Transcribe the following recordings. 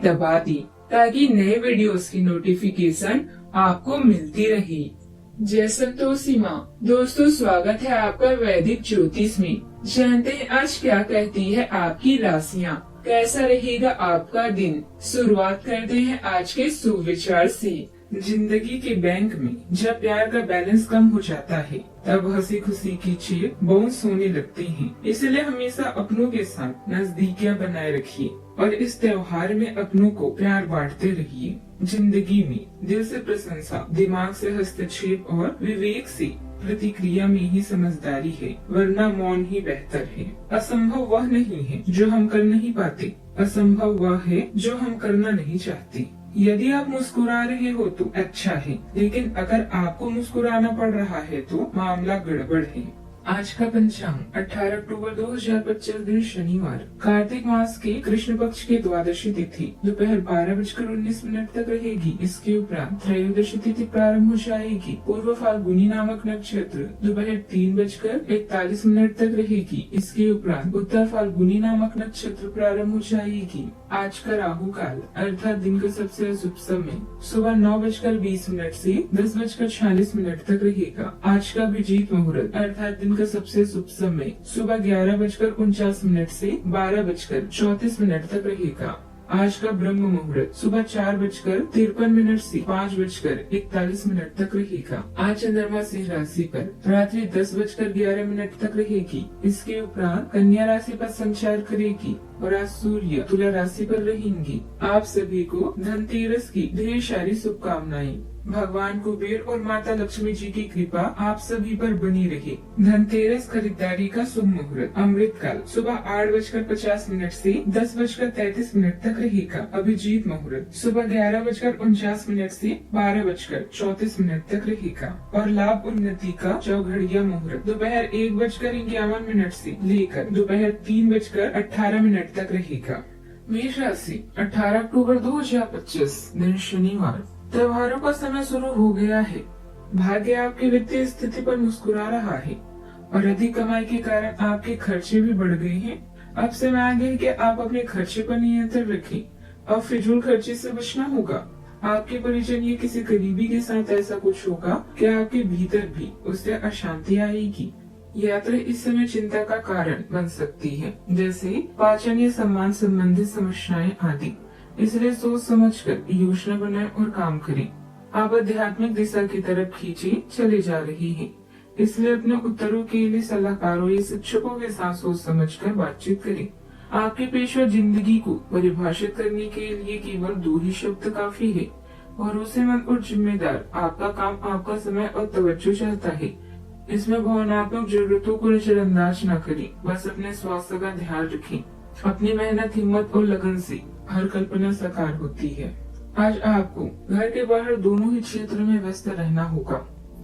दबा दी ताकि नए वीडियोस की नोटिफिकेशन आपको मिलती रहे। जय संतोषी माँ। दोस्तों, स्वागत है आपका वैदिक ज्योतिष में। जानते हैं आज क्या कहती है आपकी राशियाँ, कैसा रहेगा आपका दिन। शुरुआत करते हैं आज के सुविचार से। जिंदगी के बैंक में जब प्यार का बैलेंस कम हो जाता है तब हंसी खुशी की चेक बाउंस होने लगती हैं। इसलिए हमेशा अपनों के साथ नजदीकियां बनाए रखिए और इस त्योहार में अपनों को प्यार बांटते रहिए। जिंदगी में दिल से प्रशंसा, दिमाग से हस्तक्षेप और विवेक से प्रतिक्रिया में ही समझदारी है, वरना मौन ही बेहतर है। असंभव वह नहीं है जो हम कर नहीं पाते, असंभव वह है जो हम करना नहीं चाहते। यदि आप मुस्कुरा रहे हो तो अच्छा है, लेकिन अगर आपको मुस्कुराना पड़ रहा है तो मामला गड़बड़ है। आज का पंचांग 18 अक्टूबर 2025 दिन शनिवार, कार्तिक मास के कृष्ण पक्ष की द्वादशी तिथि दोपहर 12:19 तक रहेगी। इसके उपरांत त्रयोदशी तिथि प्रारंभ हो जाएगी। पूर्व फाल्गुनी नामक नक्षत्र दोपहर 3:41 तक रहेगी। इसके उपरांत उत्तर फाल्गुनी नामक नक्षत्र प्रारंभ हो जाएगी। आज का राहु काल अर्थात दिन का सबसे अशुभ समय सुबह 9:20 से 10:46 तक रहेगा। आज का अभिजीत मुहूर्त अर्थात दिन का सबसे शुभ समय सुबह 11:49 से 12:34 तक रहेगा। आज का ब्रह्म मुहूर्त सुबह 4:53 से 5:41 तक रहेगा। आज चंद्रमा सिंह राशि पर रात्रि 10:11 तक रहेगी। इसके उपरांत कन्या राशि पर संचार करेगी और आज सूर्य तुला राशि पर रहेंगी। आप सभी को धनतेरस की ढेर सारी शुभकामनाएं। भगवान कुबेर और माता लक्ष्मी जी की कृपा आप सभी पर बनी रहे। धनतेरस खरीदारी का शुभ मुहूर्त अमृत काल सुबह 8:50 से 10:33 तक रहेगा। अभिजीत मुहूर्त सुबह 11:49 से 12:34 तक रहेगा और लाभ उन्नति का चौघड़िया मुहूर्त दोपहर 1:51 से लेकर दोपहर 3:18 तक रहेगा। मेष राशि 18 अक्टूबर 2025 दिन शनिवार, त्योहारों का समय शुरू हो गया है। भाग्य आपकी वित्तीय स्थिति पर मुस्कुरा रहा है और अधिक कमाई के कारण आपके खर्चे भी बढ़ गए हैं। अब समय आ गया है कि आप अपने खर्चे पर नियंत्रण रखें। अब फिजूल खर्चे से बचना होगा। आपके परिजन या किसी करीबी के साथ ऐसा कुछ होगा कि आपके भीतर भी उससे अशांति आएगी। यात्रा इस समय चिंता का कारण बन सकती है, जैसे पाचन या सम्मान संबंधित समस्याएं आदि। इसलिए सोच समझकर योजना बनाएं और काम करें। आप आध्यात्मिक दिशा की तरफ खींचे चले जा रही हैं। इसलिए अपने उत्तरों के लिए सलाहकारों या शिक्षकों के साथ सोच समझकर बातचीत करें। आपकी पेशा जिंदगी को परिभाषित करने के लिए केवल 2 ही शब्द काफी है, भरोसेमंद और जिम्मेदार। आपका काम आपका समय और तवज्जो चाहता है। इसमें भावनात्मक जरूरतों को नजरअंदाज न करें, बस अपने स्वास्थ्य का ध्यान रखें। अपनी मेहनत, हिम्मत और लगन से हर कल्पना साकार होती है। आज आपको घर के बाहर दोनों ही क्षेत्र में व्यस्त रहना होगा।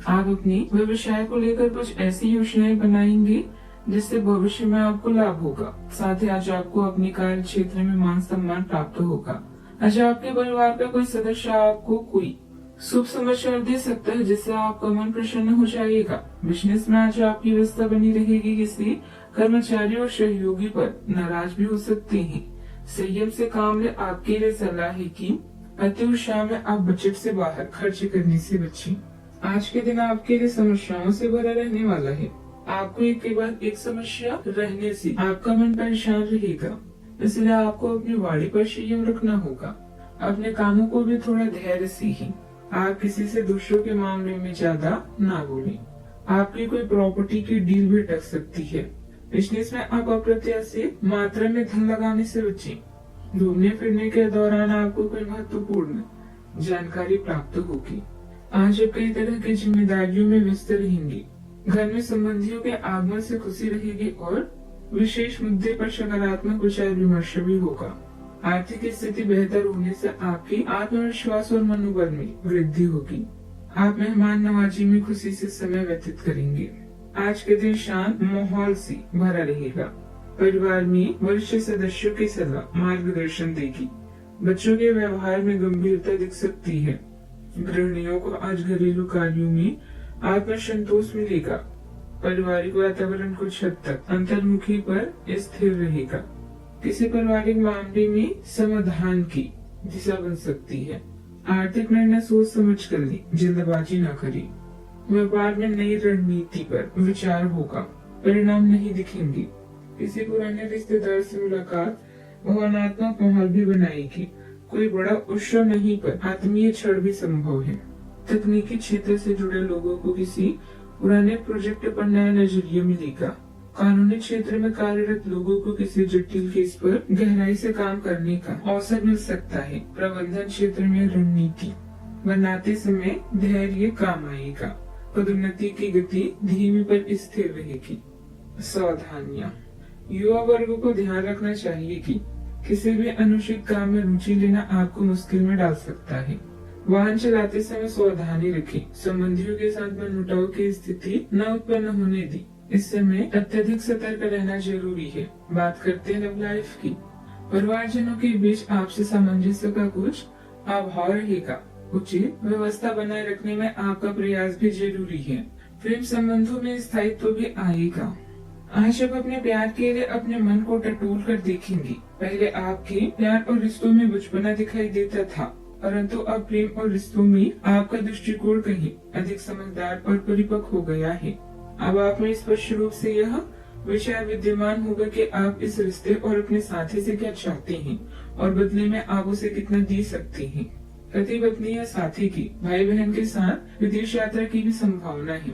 आप अपने व्यवसाय को लेकर कुछ ऐसी योजनाएं बनाएंगे जिससे भविष्य में आपको लाभ होगा। साथ ही आज आपको अपने कार्य क्षेत्र में मान सम्मान प्राप्त होगा। आज आपके परिवार का कोई सदस्य आपको कोई शुभ समाचार दे सकता है जिससे आपका मन प्रसन्न हो जाएगा। बिजनेस में आज आपकी व्यवस्था बनी रहेगी। किसी कर्मचारी और सहयोगी पर नाराज भी हो सकते हैं। संयम से काम ले। आपके लिए सलाह है कि अति उत्साह में आप बजट से बाहर खर्च करने से बचें। आज के दिन आपके लिए समस्याओं से भरा रहने वाला है। आपको एक के बाद एक समस्या रहने से आपका मन परेशान रहेगा। इसलिए आपको अपनी वाणी पर संयम रखना होगा। अपने कामों को भी थोड़ा धैर्य सीखें। आप किसी से दूसरों के मामले में ज्यादा ना बोलें। आपकी कोई प्रॉपर्टी की डील भी अटक सकती है। बिजनेस में आप अप्रत्याशित मात्रा में धन लगाने से बचें। घूमने फिरने के दौरान आपको कोई महत्वपूर्ण जानकारी प्राप्त होगी। आज आप कई तरह की जिम्मेदारियों में व्यस्त रहेंगे। घर में संबंधियों के आगमन से खुशी रहेगी और विशेष मुद्दे पर सकारात्मक विचार विमर्श भी होगा। आर्थिक स्थिति बेहतर होने से आपकी आत्मविश्वास और मनोबल में वृद्धि होगी। आप मेहमान नवाजी में खुशी से समय व्यतीत करेंगे। आज के दिन शांत माहौल से भरा रहेगा। परिवार में वरिष्ठ सदस्यों की सलाह मार्गदर्शन देगी। बच्चों के व्यवहार में गंभीरता दिख सकती है। गृहिणियों को आज घरेलू कार्यों में आत्मसंतोष मिलेगा। पारिवारिक वातावरण कुछ हद तक अंतर्मुखी पर स्थिर रहेगा। किसी पारिवारिक मामले में समाधान की दिशा बन सकती है। आर्थिक निर्णय सोच समझ कर लें, जल्दबाजी न करें। व्यापार में नई रणनीति पर विचार होगा, परिणाम नहीं दिखेंगे। किसी पुराने रिश्तेदार से मुलाकात भावनात्मक माहौल भी बनाएगी। कोई बड़ा उत्सव नहीं पर आत्मीय क्षण भी संभव है। तकनीकी क्षेत्र से जुड़े लोगों को किसी पुराने प्रोजेक्ट पर नया नजरिया मिलेगा। कानूनी क्षेत्र में कार्यरत लोगों को किसी जटिल केस पर गहराई से काम करने का अवसर मिल सकता है। प्रबंधन क्षेत्र में रणनीति बनाते समय धैर्य काम आएगा। पदोन्नति की गति धीमी पर स्थिर रहेगी। सावधानियां, युवा वर्ग को ध्यान रखना चाहिए कि किसी भी अनुचित काम में रुचि लेना आपको मुश्किल में डाल सकता है। वाहन चलाते समय सावधानी रखें। संबंधियों के साथ मनमुटाव की स्थिति न उत्पन्न होने दी। इस समय अत्यधिक सतर्क रहना जरूरी है। बात करते हैं लव लाइफ की। परिवारजनों के बीच आपसी सामंजस्य का कुछ अभाव रहेगा। उचित व्यवस्था बनाए रखने में आपका प्रयास भी जरूरी है। प्रेम संबंधों में स्थायित्व भी आएगा। आज आप अपने प्यार के लिए अपने मन को टटोल कर देखेंगे। पहले आपके प्यार और रिश्तों में बचपना दिखाई देता था, परंतु अब प्रेम और रिश्तों में आपका दृष्टिकोण कहीं अधिक समझदार और परिपक्व हो गया है। अब आप में स्पष्ट रूप से यह विचार विद्यमान होगा कि आप इस रिश्ते और अपने साथी से क्या चाहते हैं और बदले में आप उसे कितना दे सकते हैं। पति पत्नी या साथी की भाई बहन के साथ विदेश यात्रा की भी संभावना है।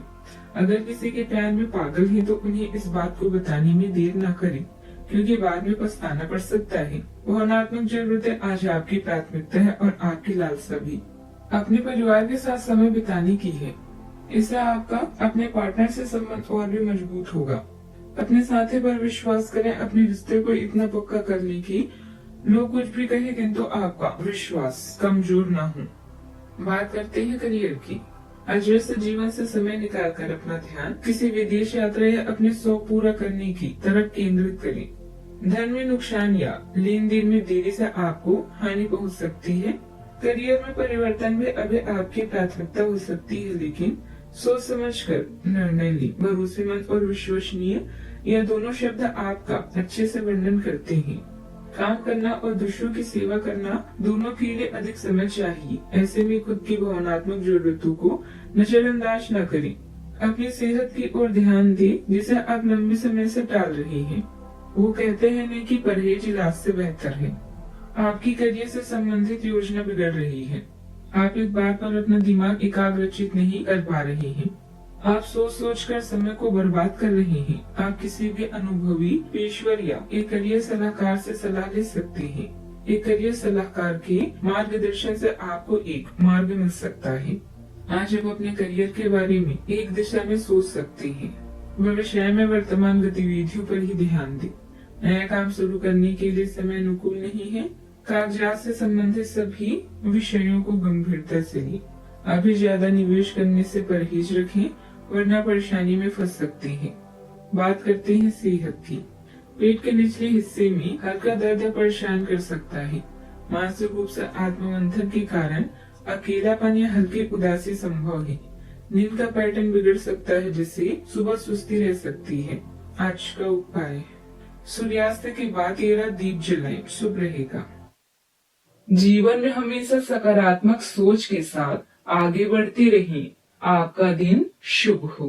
अगर किसी के प्यार में पागल है तो उन्हें इस बात को बताने में देर न करें, क्योंकि बाद में पछताना पड़ सकता है। भावनात्मक जरूरतें आज आपकी प्राथमिकता है और आपकी लालसा भी अपने परिवार के साथ समय बिताने की है। इससे आपका अपने पार्टनर से संबंध और भी मजबूत होगा। अपने साथी पर विश्वास करें। अपने रिश्ते को इतना पक्का कर लें कि लोग कुछ भी कहे किंतु आपका विश्वास कमजोर न हो। बात करते हैं करियर की। आज व्यस्त जीवन से समय निकालकर अपना ध्यान किसी विदेश यात्रा या अपने शौक पूरा करने की तरफ केंद्रित करें। धन में नुकसान या लेन देन में देरी से आपको हानि पहुंच सकती है। करियर में परिवर्तन भी अभी आपकी प्राथमिकता हो सकती है, लेकिन सोच समझकर निर्णय लें। भरोसेमंद और विश्वसनीय, यह दोनों शब्द आपका अच्छे से वर्णन करते हैं। काम करना और दूसरों की सेवा करना दोनों के लिए अधिक समय चाहिए। ऐसे में खुद की भावनात्मक जरूरतों को नजरअंदाज न करें। अपनी सेहत की ओर ध्यान दें, जिसे आप लंबे समय से टाल रहे हैं। वो कहते हैं नहीं कि परहेज इलाज से बेहतर है। आपकी करियर से संबंधित योजना बिगड़ रही है। आप एक बार पर अपना दिमाग एकाग्रचित नहीं कर पा रहे हैं। आप सोच कर समय को बर्बाद कर रहे हैं। आप किसी भी अनुभवी पेशवर या एक करियर सलाहकार से सलाह ले सकते हैं। एक करियर सलाहकार के मार्गदर्शन से आपको एक मार्ग मिल सकता है। आज आप अपने करियर के बारे में एक दिशा में सोच सकते हैं। व्यवसाय में वर्तमान गतिविधियों पर ही ध्यान दें। नया काम शुरू करने के लिए समय अनुकूल नहीं है। कागजात से संबंधित सभी विषयों को गंभीरता से लें। अभी ज्यादा निवेश करने से परहेज रखें, वरना परेशानी में फंस सकते हैं। बात करते हैं सेहत की। पेट के निचले हिस्से में हल्का दर्द परेशान कर सकता है। मानसिक रूप से आत्ममंथन के कारण अकेलापन या हल्की उदासी संभव है। नींद का पैटर्न बिगड़ सकता है, जिससे सुबह सुस्ती रह सकती है। आज का उपाय, सूर्यास्त के बाद 13 दीप जलाएं, शुभ रहेगा। जीवन में हमेशा सकारात्मक सोच के साथ आगे बढ़ते रहें। आपका दिन शुभ हो।